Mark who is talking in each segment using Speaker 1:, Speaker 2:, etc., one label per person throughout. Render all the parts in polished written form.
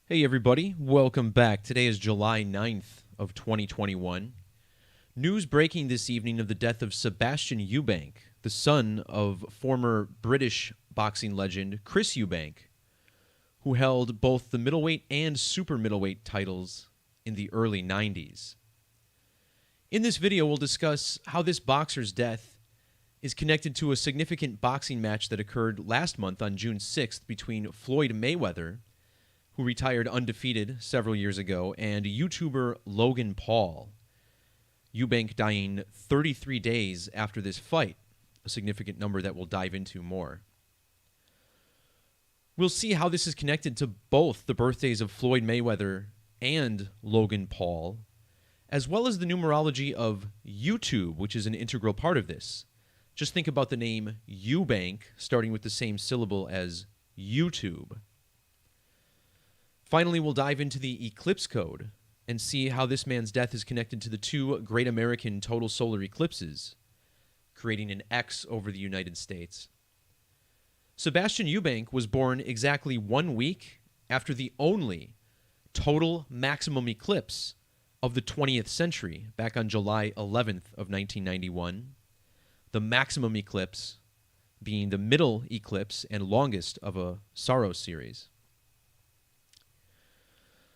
Speaker 1: Hey everybody, welcome back. Today is July 9th of 2021. News breaking this evening of the death of Sebastian Eubank, the son of former British boxing legend Chris Eubank, who held both the middleweight and super middleweight titles in the early 90s. In this video, we'll discuss how this boxer's death is connected to a significant boxing match that occurred last month on June 6th between Floyd Mayweather, who retired undefeated several years ago, and YouTuber Logan Paul. Eubank dying 33 days after this fight, a significant number that we'll dive into more. We'll see how this is connected to both the birthdays of Floyd Mayweather and Logan Paul, as well as the numerology of YouTube, which is an integral part of this. Just think about the name Eubank starting with the same syllable as YouTube. Finally, we'll dive into the eclipse code and see how this man's death is connected to the two great American total solar eclipses, creating an X over the United States. Sebastian Eubank was born exactly 1 week after the only total maximum eclipse of the 20th century, back on July 11th of 1991, the maximum eclipse being the middle eclipse and longest of a Saros series.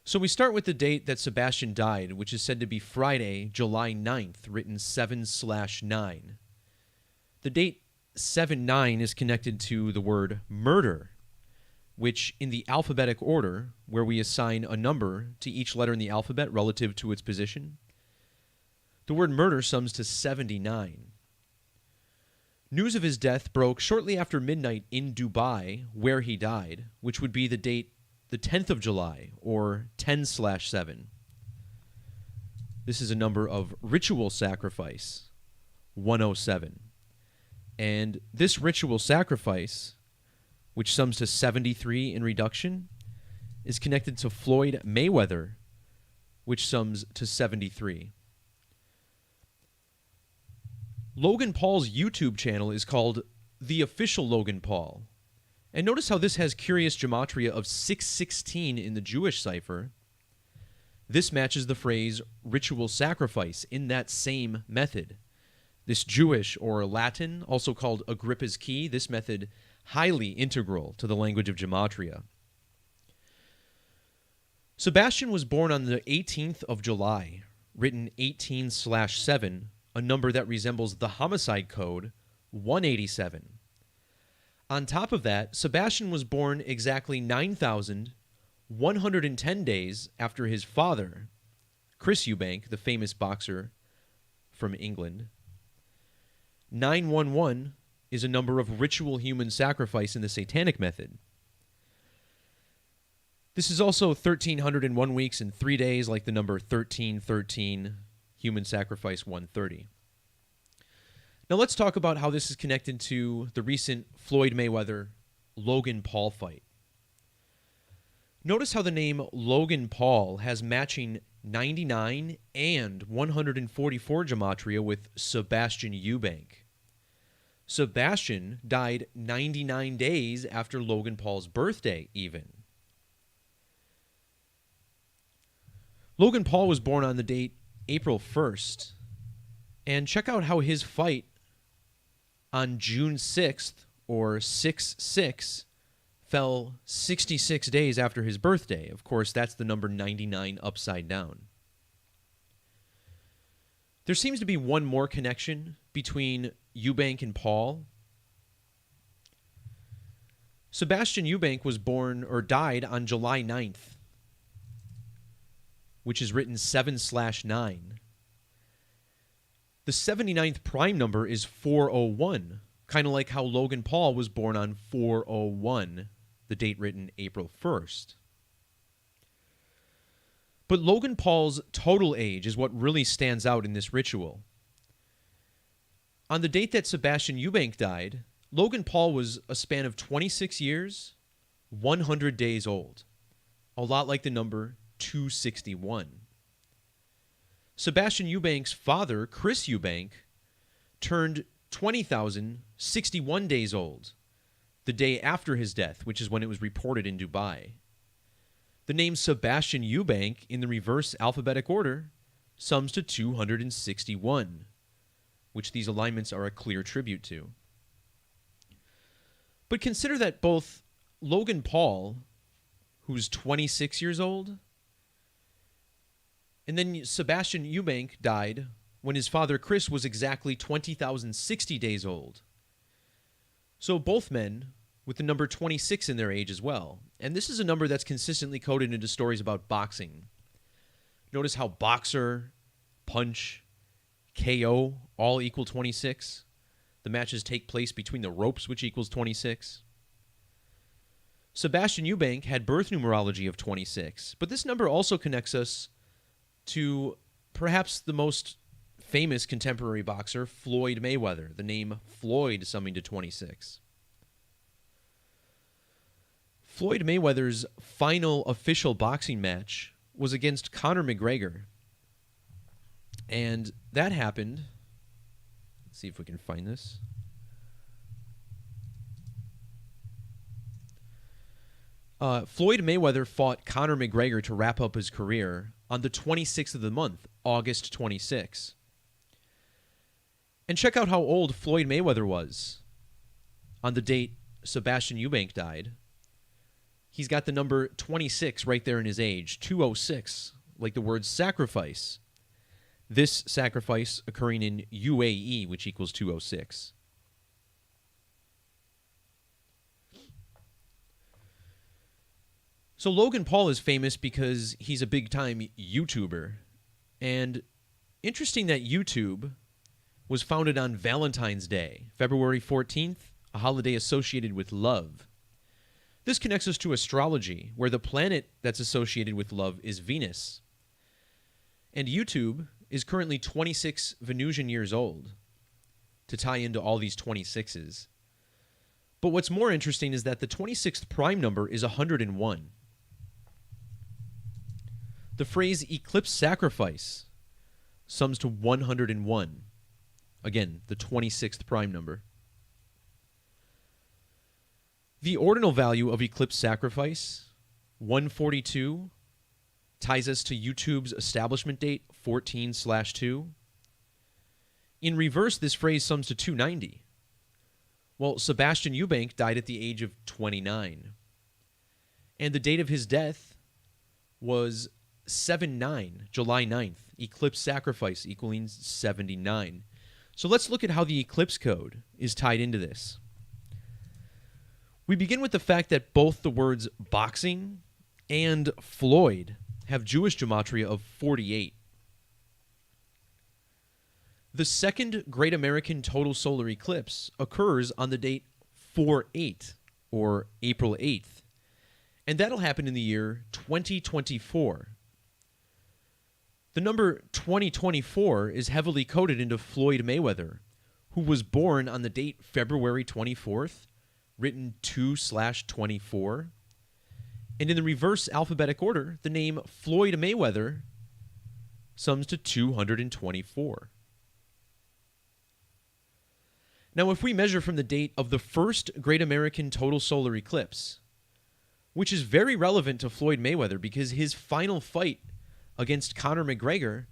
Speaker 1: So we start with the date that Sebastian died, which is said to be Friday, July 9th, written 7/9. The date 7/9 is connected to the word murder, which in the alphabetic order, where we assign a number to each letter in the alphabet relative to its position, the word murder sums to 79. News of his death broke shortly after midnight in Dubai, where he died, which would be the date the 10th of July, or 10/7. This is a number of ritual sacrifice, 107. And this ritual sacrifice, which sums to 73 in reduction, is connected to Floyd Mayweather, which sums to 73. Logan Paul's YouTube channel is called The Official Logan Paul. And notice how this has curious gematria of 616 in the Jewish cipher. This matches the phrase ritual sacrifice in that same method. This Jewish or Latin, also called Agrippa's key, this method highly integral to the language of gematria. Sebastian was born on the 18th of July, written 18/7, a number that resembles the homicide code 187. On top of that, Sebastian was born exactly 9,110 days after his father, Chris Eubank, the famous boxer from England. 911 is a number of ritual human sacrifice in the satanic method. This is also 1,301 weeks and 3 days, like the number 1313, human sacrifice 130. Now let's talk about how this is connected to the recent Floyd Mayweather-Logan Paul fight. Notice how the name Logan Paul has matching 99 and 144 gematria with Sebastian Eubank. Sebastian died 99 days after Logan Paul's birthday, even. Logan Paul was born on the date April 1st. And check out how his fight on June 6th, or 6/6, fell 66 days after his birthday. Of course, that's the number 99 upside down. There seems to be one more connection between Eubank and Paul. Sebastian Eubank was born or died on July 9th, which is written 7/9. The 79th prime number is 401, kind of like how Logan Paul was born on 401, the date written April 1st. But Logan Paul's total age is what really stands out in this ritual. On the date that Sebastian Eubank died, Logan Paul was a span of 26 years, 100 days old, a lot like the number 261. Sebastian Eubank's father, Chris Eubank, turned 20,061 days old, the day after his death, which is when it was reported in Dubai. The name Sebastian Eubank in the reverse alphabetic order sums to 261, which these alignments are a clear tribute to. But consider that both Logan Paul, who's 26 years old, and then Sebastian Eubank died when his father Chris was exactly 20,060 days old. So both men with the number 26 in their age as well. And this is a number that's consistently coded into stories about boxing. Notice how boxer, punch, KO all equal 26. The matches take place between the ropes, which equals 26. Sebastian Eubank had birth numerology of 26, but this number also connects us to perhaps the most famous contemporary boxer, Floyd Mayweather, the name Floyd summing to 26. Floyd Mayweather's final official boxing match was against Conor McGregor. And that happened. Let's see if we can find this. Floyd Mayweather fought Conor McGregor to wrap up his career on the 26th of the month, August 26. And check out how old Floyd Mayweather was on the date Sebastian Eubank died. He's got the number 26 right there in his age, 206, like the word sacrifice. This sacrifice occurring in UAE, which equals 206. So Logan Paul is famous because he's a big-time YouTuber. And interesting that YouTube was founded on Valentine's Day, February 14th, a holiday associated with love. This connects us to astrology, where the planet that's associated with love is Venus. And YouTube is currently 26 Venusian years old, to tie into all these 26s. But what's more interesting is that the 26th prime number is 101. The phrase eclipse sacrifice sums to 101. Again, the 26th prime number. The ordinal value of eclipse sacrifice, 142, ties us to YouTube's establishment date, 14/2. In reverse, this phrase sums to 290. Well, Sebastian Eubank died at the age of 29. And the date of his death was 7/9, July 9th, eclipse sacrifice equaling 79. So let's look at how the eclipse code is tied into this. We begin with the fact that both the words boxing and Floyd have Jewish gematria of 48. The second Great American Total Solar Eclipse occurs on the date 4/8, or April 8th, and that'll happen in the year 2024. The number 2024 is heavily coded into Floyd Mayweather, who was born on the date February 24th, written 2/24. And in the reverse alphabetic order, the name Floyd Mayweather sums to 224. Now, if we measure from the date of the first Great American Total Solar Eclipse, which is very relevant to Floyd Mayweather because his final fight against Conor McGregor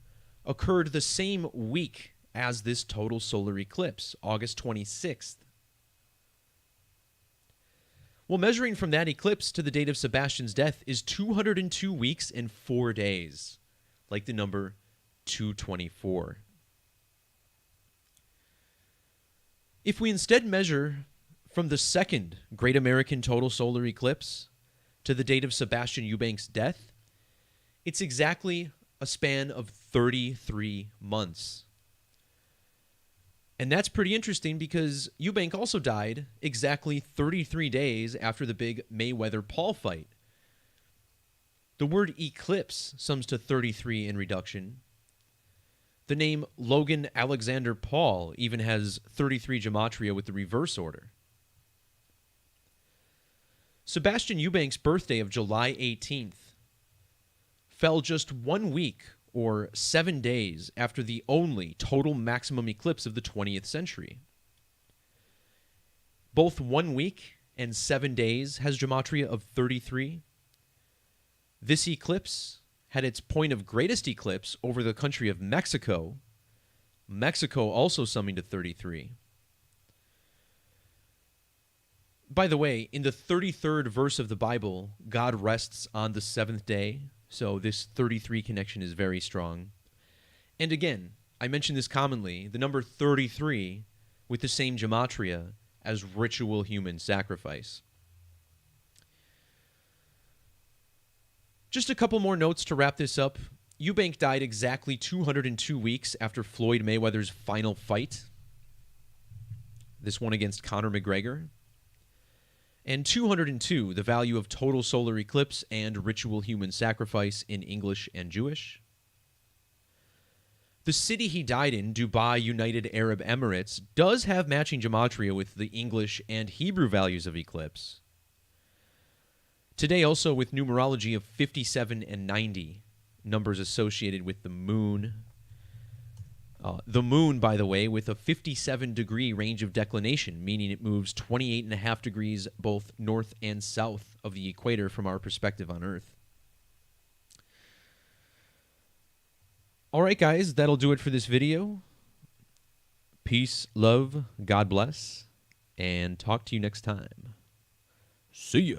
Speaker 1: occurred the same week as this total solar eclipse, August 26th. Well, measuring from that eclipse to the date of Sebastian's death is 202 weeks and 4 days, like the number 224. If we instead measure from the second Great American Total Solar Eclipse to the date of Sebastian Eubank's death, it's exactly a span of 33 months. And that's pretty interesting because Eubank also died exactly 33 days after the big Mayweather-Paul fight. The word eclipse sums to 33 in reduction. The name Logan Alexander Paul even has 33 gematria with the reverse order. Sebastian Eubank's birthday of July 18th fell just 1 week or 7 days after the only total maximum eclipse of the 20th century. Both 1 week and 7 days has gematria of 33. This eclipse had its point of greatest eclipse over the country of Mexico. Mexico also summing to 33. By the way, in the 33rd verse of the Bible, God rests on the seventh day, so this 33 connection is very strong. And again, I mention this commonly, the number 33 with the same gematria as ritual human sacrifice. Just a couple more notes to wrap this up. Eubank died exactly 202 weeks after Floyd Mayweather's final fight, this one against Conor McGregor. And 202, the value of total solar eclipse and ritual human sacrifice in English and Jewish. The city he died in, Dubai, United Arab Emirates, does have matching gematria with the English and Hebrew values of eclipse. Today also with numerology of 57 and 90, numbers associated with the moon. The moon, by the way, with a 57-degree range of declination, meaning it moves 28.5 degrees both north and south of the equator from our perspective on Earth. All right, guys, that'll do it for this video. Peace, love, God bless, and talk to you next time. See ya.